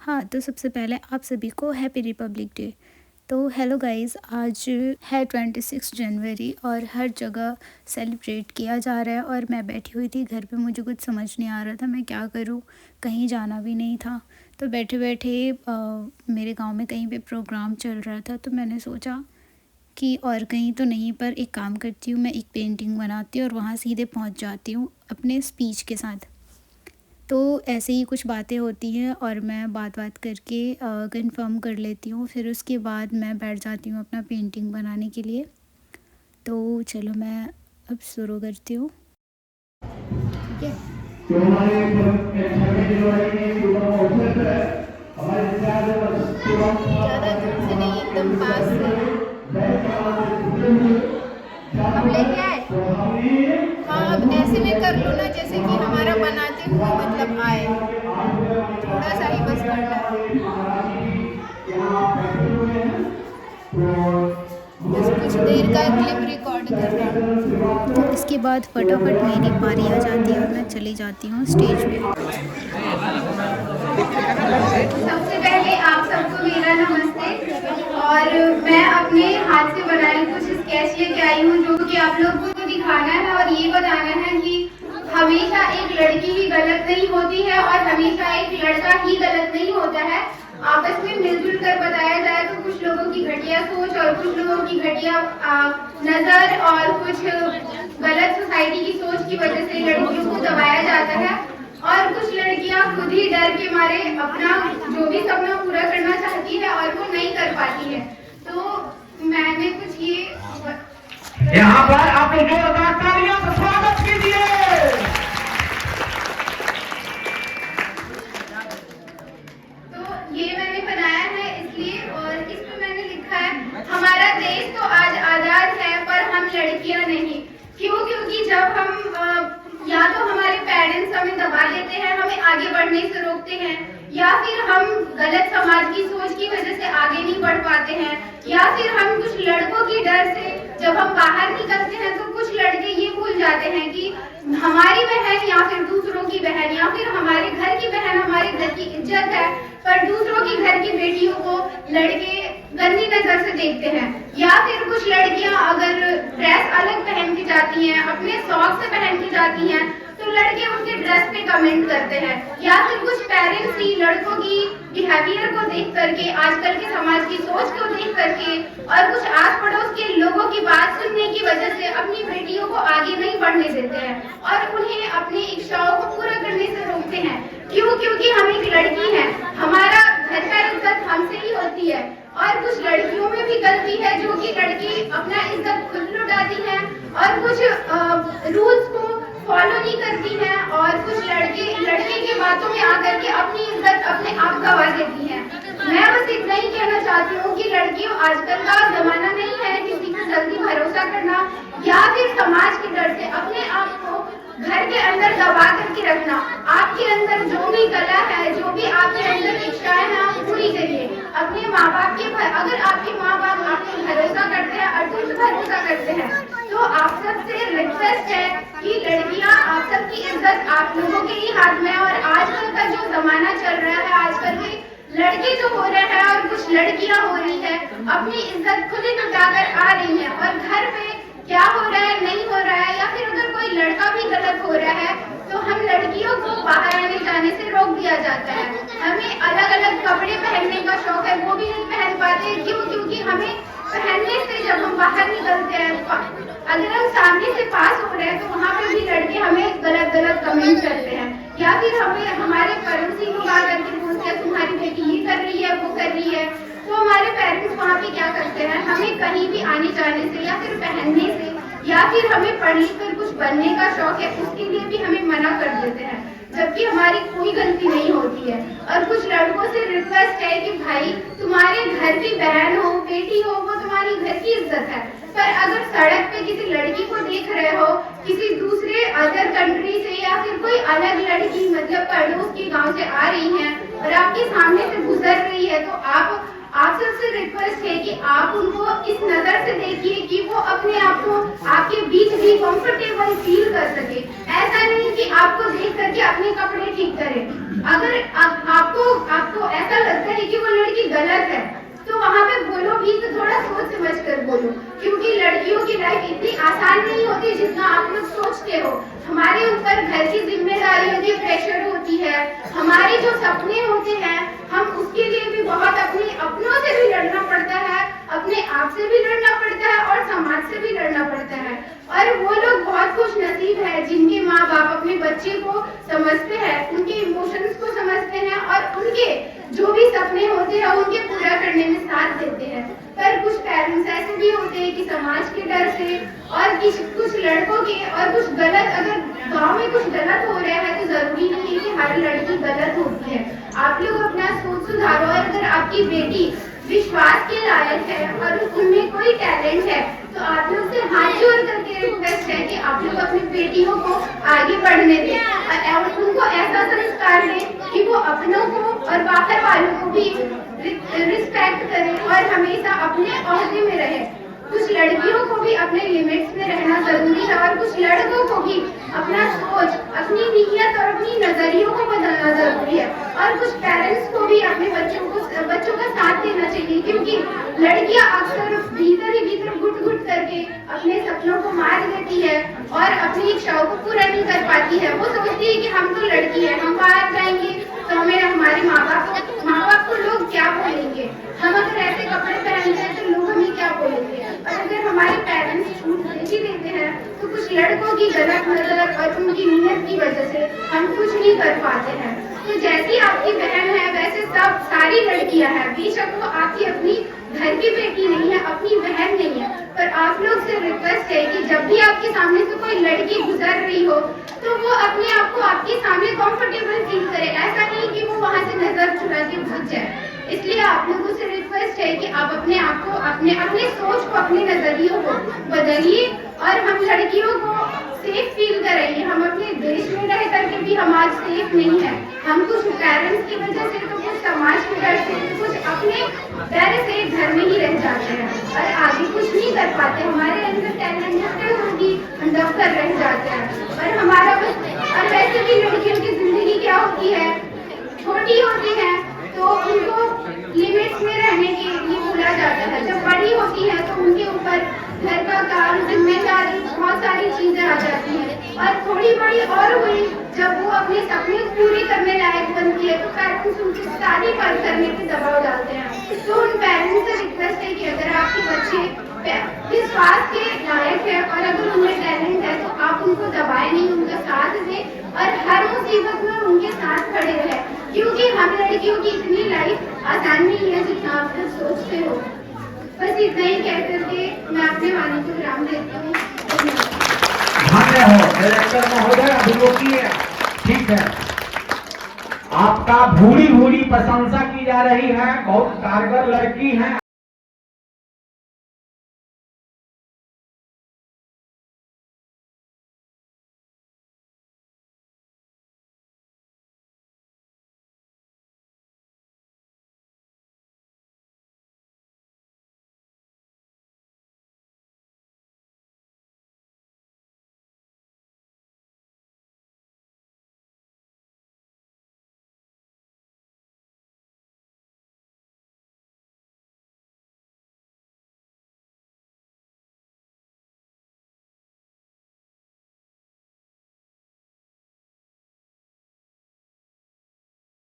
हाँ, तो सबसे पहले आप सभी को हैप्पी रिपब्लिक डे। तो हेलो गाइस, आज है 26 जनवरी और हर जगह सेलिब्रेट किया जा रहा है। और मैं बैठी हुई थी घर पे, मुझे कुछ समझ नहीं आ रहा था मैं क्या करूँ, कहीं जाना भी नहीं था। तो बैठे बैठे मेरे गांव में कहीं पे प्रोग्राम चल रहा था, तो मैंने सोचा कि और कहीं तो नहीं, पर एक काम करती हूँ, मैं एक पेंटिंग बनाती हूँ और वहाँ सीधे पहुँच जाती हूँ अपने स्पीच के साथ। तो ऐसे ही कुछ बातें होती हैं और मैं बात करके कंफर्म कर लेती हूँ, फिर उसके बाद मैं बैठ जाती हूँ अपना पेंटिंग बनाने के लिए। तो चलो मैं अब शुरू करती हूँ। ठीक है। ज़्यादा दूर से नहीं, एकदम पास से। अब लेके आए। हाँ, अब ऐसे में कर लो ना, जैसे कि हमारा बनाते हुए मतलब आए, थोड़ा सा ही बस करना है। बस कुछ देर का क्लिप रिकॉर्ड करना है। तो इसके बाद फटाफट मेरी बारी आ जाती है और मैं चली जाती हूँ स्टेज पे। सबसे पहले आप सबको मेरा नमस्ते। और मैं अपने हाथ से बनाई कुछ स्केच लेके आई हूँ, जो कि आप लोगों को दिखाना है और ये बताना है कि हमेशा एक लड़की ही गलत नहीं होती है और हमेशा एक लड़का ही गलत नहीं होता है। आपस में मिलजुल कर बताया जाए तो कुछ लोगों की घटिया सोच और कुछ लोगों की घटिया नजर और कुछ गलत सोसाइटी की सोच की वजह से लड़कियों को दबाया जाता है और कुछ लड़कियां खुद ही डर के मारे अपना जो भी सपना पूरा करना चाहती है और वो नहीं कर पाती है। तो मैंने कुछ ये यहाँ पर आप जोरदार तालियों से स्वागत कीजिए। तो ये मैंने बनाया है इसलिए, और इसमें मैंने लिखा है हमारा देश तो आज आजाद है पर हम लड़कियां नहीं। क्यों? क्योंकि जब हम या तो हमारे पेरेंट्स हमें दबा देते हैं, हमें आगे बढ़ने से रोकते हैं, या फिर हम गलत समाज की सोच की वजह से आगे नहीं बढ़ पाते हैं, या फिर हम कुछ लड़कों की डर से जब हम बाहर निकलते हैं तो कुछ लड़के ये भूल जाते हैं कि हमारी बहन या फिर दूसरों की बहन या फिर हमारे घर की बहन हमारे घर की इज्जत है, पर दूसरों की घर की बेटियों को लड़के गंदी नजर से देखते हैं। या फिर कुछ लड़कियां अगर ड्रेस अलग पहन के जाती हैं, अपने शौक से पहन के जाती हैं, तो लड़के उनके ड्रेस पे कमेंट करते हैं। या फिर कुछ पेरेंट्स ही लड़कों की बिहेवियर को देख करके, आजकल के समाज की सोच को देख करके और कुछ आस पड़ोस के लोगों की बात सुनने की वजह से अपनी बेटियों को आगे नहीं बढ़ने देते हैं और उन्हें अपनी इच्छाओं को पूरा करने से रोकते हैं। क्यों? क्योंकि हम एक लड़की हैं, हमारा घर का इज्जत हमसे ही होती है। और कुछ लड़कियों में भी गलती है, जो कि लड़की अपना इज्जत खुद लुटाती है और कुछ रूल्स को फॉलो नहीं करती हैं और कुछ लड़के की बातों में आकर के अपनी इज्जत अपने आप गवा देती हैं। मैं बस इतना ही कहना चाहती हूँ कि लड़कियों, आजकल का जमाना नहीं है किसी पर जल्दी भरोसा करना या फिर समाज के डर से अपने आप को घर के अंदर दबा करके रखना। आपके अंदर जो भी कला है, जो भी आपके अंदर इच्छाएं हैं, आप पूरी करिए। अपने माँ बाप के अगर आपके माँ बाप आप पे भरोसा करते हैं, अटूट भरोसा करते हैं, तो आप सबसे रिक्वेस्ट है कि लड़कियां, आप सबकी इज्जत आप लोगों के ही हाथ में है। और आजकल का जो जमाना चल रहा है, आजकल के लड़के जो हो रहे हैं और कुछ लड़कियां हो रही है, अपनी इज्जत खुद ही लुटाकर आ रही है और घर पे क्या हो रहा है, नहीं हो रहा है, या फिर अगर कोई लड़का भी गलत हो रहा है तो हम लड़कियों को बाहर आने जाने से रोक दिया जाता है। हमें अलग अलग कपड़े पहनने का शौक है, वो भी नहीं पहन पाते। क्यों? क्योंकि हमें पहनने से जब हम बाहर निकलते हैं, अगर हम सामने से पास हो रहे हैं तो वहाँ पे भी लड़के हमें गलत गलत कमेंट करते हैं, या फिर हमें हमारे पड़ोसी लोग आकर के बोलते हैं तुम्हारी बेटी ये कर रही है, वो कर रही है। तो हमारे पेरेंट्स वहाँ पे क्या करते हैं, हमें कहीं भी आने जाने से या फिर पहनने से या फिर हमें पढ़ लिख कर कुछ बनने का शौक है, उसके लिए भी हमें मना कर देते हैं, जबकि हमारी कोई गलती नहीं होती है। और कुछ लड़कों से रिक्वेस्ट है कि भाई, तुम्हारे घर की बहन हो, बेटी हो, वो तुम्हारी घर की इज्जत है, पर अगर सड़क पे किसी लड़की को देख रहे हो, किसी दूसरे अदर कंट्री से या फिर कोई अलग लड़की मतलब पड़ोस के गांव से आ रही है और आपके सामने से गुजर रही है, तो आप सबसे रिक्वेस्ट है कि आप उनको इस नजर से देखिए कि वो अपने आप को आपके बीच भी कंफर्टेबल फील कर सके। ऐसा नहीं कि आपको देख करके अपने कपड़े ठीक करें। अगर आपको ऐसा सपने होते हैं हम उसके लिए भी बहुत अपने अपनों से भी लड़ना पड़ता है, अपने आप से भी लड़ना पड़ता है और समाज से भी लड़ना पड़ता है। और वो लोग बहुत खुश नसीब है जिनके माँ बाप अपने बच्चे को समझते हैं, उनके इमोशंस को समझते हैं और उनके जो भी सपने होते हैं उनके पूरा करने में साथ देते हैं। पर कुछ पेरेंट्स ऐसे भी होते हैं कि समाज के डर से और कुछ लड़कों के और कुछ गलत, अगर गांव में कुछ गलत हो रहा है तो जरूरी नहीं है कि हर लड़की गलत होती है। आप लोग अपना सोच सुधारो और अगर आपकी बेटी विश्वास के लायक है और उनमें कोई टैलेंट है तो आप लोग से हाथ जोड़ करके रिक्वेस्ट है कि आप लोग अपनी बेटियों को आगे बढ़ने दें और उनको ऐसा संस्कार दें कि वो अपनों को और बाहर वालों को भी रिस्पेक्ट करें और हमेशा अपने ओहदे में रहे। कुछ लड़कियों को भी अपने लिमिट्स में रहना जरूरी है और कुछ लड़कों को भी अपना सोच, अपनी नीयत और अपनी नजरियों को बदलना जरूरी है। और कुछ पेरेंट्स को भी अपने बच्चों का साथ देना चाहिए, क्योंकि लड़कियां अक्सर भीतर ही भीतर घुट घुट करके अपने सपनों को मार देती है और अपनी इच्छाओं को पूरा नहीं कर पाती है। वो सोचती है कि हम तो लड़की है, हम बाहर जाएंगे तो हमें हमारे माँ बाप को लोग क्या बोलेंगे, हम अगर ऐसे कपड़े पहनते हैं तो लोग हमें क्या बोलेंगे। और अगर हमारे पेरेंट्स छूट दे देते हैं तो कुछ लड़कों की गलत नजर और उनकी नीयत की वजह से हम कुछ नहीं कर पाते हैं। तो जैसी आपकी बहन है वैसे सब सारी लड़कियां हैं, बेशक वो आपकी अपनी घर की बेटी नहीं है, अपनी बहन नहीं है, पर आप लोग से रिक्वेस्ट है कि जब भी आपके सामने से कोई लड़की गुजर रही हो तो वो अपने आप को आपके सामने कंफर्टेबल फील करे, ऐसा नहीं कि वो वहां से नजर चुरा के भाग जाए। इसलिए आप लोगों से रिक्वेस्ट है कि आप अपने आप को अपने सोच को, अपने नजरियों को बदलिए और हम लड़कियों को सेफ फील कराइए। हम अपने देश में रह करके भी हम आज सेफ नहीं है, हम कुछ पेरेंट्स की वजह से तो कुछ समाज की डर से तो कुछ अपने डर से घर में ही रह जाते हैं और आगे कुछ नहीं कर पाते। हमारे अंदर टैलेंट होगी, हम दबकर रह जाते हैं और हमारा और वैसे भी लड़कियों की जिंदगी क्या होती है, छोटी होती है तो उनको लिमिट्स में रहने के लिए बोला जाता है। जब बड़ी होती है तो उनके ऊपर घर का काम, जिम्मेदारी, बहुत सारी चीजें आ जाती हैं और थोड़ी बड़ी और हुई जब वो अपने सपने पूरे करने लायक बनती है तो पेरेंट्स उनकी शादी बंद करने के दबाव डालते हैं। तो उन पेरेंट्स से रिक्वेस्ट है कि अगर आपके बच्चे विश्वास के लायक है और अगर उनमें टैलेंट है तो आप उनको दबाए नहीं, उनका साथ दें और हर मुसीबत में उनके साथ खड़े रहे, क्योंकि हम लड़कियों की इतनी लाइफ आसान नहीं है जितना आप लोग सोचते हो। बस इतना ही कह करके मैं अपने वाणी को विराम देती हूँ। धन्य हो डायरेक्टर महोदय, अभियोगी है, ठीक है। आपका भूरी भूरी प्रशंसा की जा रही है, बहुत कारगर लड़की है